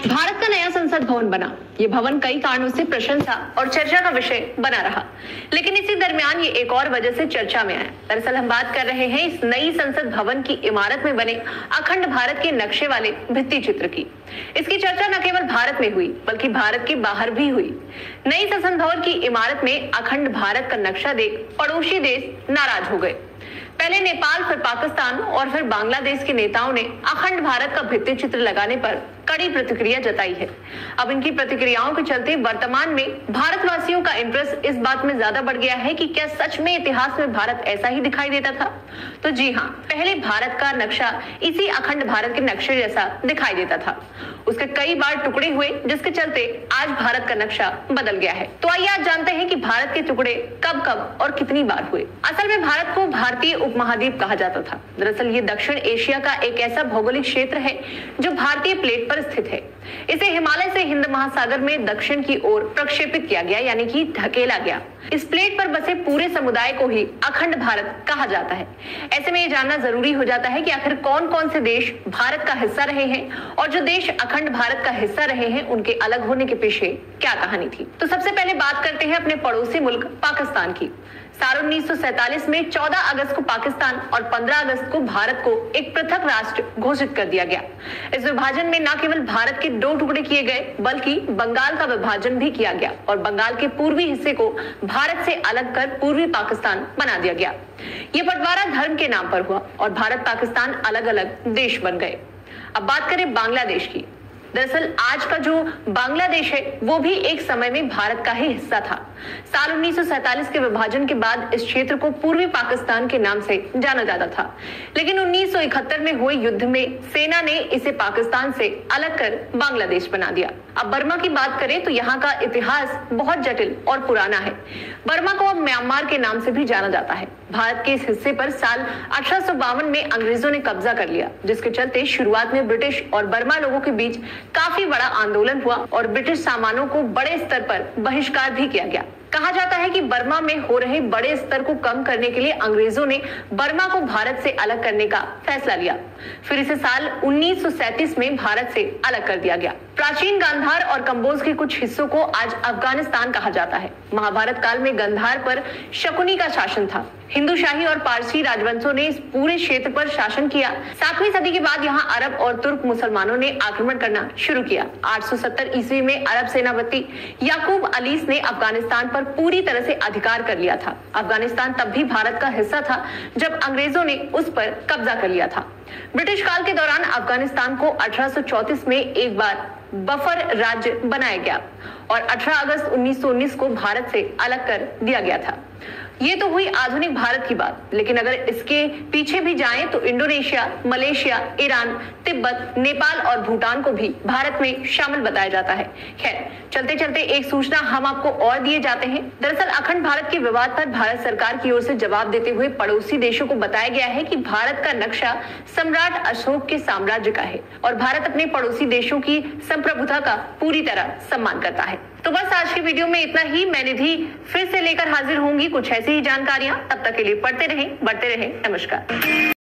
भारत का नया संसद भवन बना। ये भवन कई कारणों से प्रशंसा और चर्चा का विषय बना रहा, लेकिन इसी दरमियान ये एक और वजह से चर्चा में आया। दरअसल हम बात कर रहे हैं इस नई संसद भवन की इमारत में बने अखंड भारत के नक्शे वाले भित्ति चित्र की। इसकी चर्चा न केवल भारत में हुई बल्कि भारत के बाहर भी हुई। नई संसद भवन की इमारत में अखंड भारत का नक्शा देख पड़ोसी देश नाराज हो गए। पहले नेपाल, फिर पाकिस्तान और फिर बांग्लादेश के नेताओं ने अखंड भारत का भित्ति चित्र लगाने पर कड़ी प्रतिक्रिया जताई है। अब इनकी प्रतिक्रियाओं के चलते वर्तमान में भारतवासियों का इंटरेस्ट इस बात में ज्यादा बढ़ गया है कि क्या सच में इतिहास में भारत ऐसा ही दिखाई देता था। तो जी हाँ, पहले भारत का नक्शा इसी अखंड भारत के नक्शे जैसा दिखाई देता था। उसके कई बार टुकड़े हुए, जिसके चलते आज भारत का नक्शा बदल गया है। तो आइए आज जानते हैं कि भारत के टुकड़े कब कब और कितनी बार हुए। असल में भारत को भारतीय उपमहाद्वीप कहा जाता था। दरअसल ये दक्षिण एशिया का एक ऐसा भौगोलिक क्षेत्र है जो भारतीय प्लेट पर स्थित है। इसे हिमालय से हिंद महासागर में दक्षिण की ओर प्रक्षेपित किया गया, यानी कि धकेला गया। इस प्लेट पर बसे पूरे समुदाय को ही अखंड भारत कहा जाता है। ऐसे में ये जानना जरूरी हो जाता है कि आखिर कौन कौन से देश भारत का हिस्सा रहे हैं और जो देश अखंड भारत का हिस्सा रहे हैं उनके अलग होने के पीछे क्या कहानी थी। तो सबसे पहले बात करते हैं अपने पड़ोसी मुल्क पाकिस्तान की। साल 1947 में 14 अगस्त को पाकिस्तान और 15 अगस्त को भारत को एक पृथक राष्ट्र घोषित कर दिया गया। इस विभाजन में न केवल भारत के 2 टुकड़े किए गए बल्कि बंगाल का विभाजन भी किया गया और बंगाल के पूर्वी हिस्से को भारत से अलग कर पूर्वी पाकिस्तान बना दिया गया। ये बंटवारा धर्म के नाम पर हुआ और भारत पाकिस्तान अलग अलग देश बन गए। अब बात करें बांग्लादेश की। दरअसल आज का जो बांग्लादेश है वो भी एक समय में भारत का ही हिस्सा था। साल 1947 के विभाजन के बाद इस क्षेत्र को पूर्वी पाकिस्तान के नाम से जाना जाता था, लेकिन 1971 में हुए युद्ध में सेना ने इसे पाकिस्तान से अलग कर बांग्लादेश बना दिया। अब बर्मा की बात करें तो यहाँ का इतिहास बहुत जटिल और पुराना है। बर्मा को अब म्यांमार के नाम से भी जाना जाता है। भारत के इस हिस्से पर साल 1852 में अंग्रेजों ने कब्जा कर लिया, जिसके चलते शुरुआत में ब्रिटिश और बर्मा लोगों के बीच काफी बड़ा आंदोलन हुआ और ब्रिटिश सामानों को बड़े स्तर पर बहिष्कार भी किया गया। कहा जाता है कि बर्मा में हो रहे बड़े स्तर को कम करने के लिए अंग्रेजों ने बर्मा को भारत से अलग करने का फैसला लिया। फिर इसे साल 1937 में भारत से अलग कर दिया गया। प्राचीन गांधार और कंबोज के कुछ हिस्सों को आज अफगानिस्तान कहा जाता है। महाभारत काल में गांधार पर शकुनी का शासन था। हिंदू शाही और पारसी राजवंशों ने इस पूरे क्षेत्र पर शासन किया। 7वीं सदी के बाद यहाँ अरब और तुर्क मुसलमानों ने आक्रमण करना शुरू किया। 870 ईस्वी में अरब सेनापति याकूब अलीस ने अफगानिस्तान पर पूरी तरह से अधिकार कर लिया था। अफगानिस्तान तब भी भारत का हिस्सा था जब अंग्रेजों ने उस पर कब्जा कर लिया था। ब्रिटिश काल के दौरान अफगानिस्तान को 1834 में एक बार बफर राज्य बनाया गया और 18 अगस्त 1919 को भारत से अलग कर दिया गया था। ये तो हुई आधुनिक भारत की बात, लेकिन अगर इसके पीछे भी जाएं तो Indonesia, Malaysia, Iran, Tibet, Nepal और भूटान को भी भारत में शामिल बताया जाता है। खैर, चलते चलते एक सूचना हम आपको और दिए जाते हैं। दरअसल अखंड भारत के विवाद पर भारत सरकार की ओर से जवाब देते हुए पड़ोसी देशों को बताया गया है कि भारत का नक्शा सम्राट अशोक के साम्राज्य का है और भारत अपने पड़ोसी देशों की संप्रभुता का पूरी तरह सम्मान करता है। तो बस आज की वीडियो में इतना ही। मैं निधि फिर से लेकर हाजिर होंगी कुछ ऐसी ही जानकारियां। तब तक के लिए पढ़ते रहें, बढ़ते रहें। नमस्कार।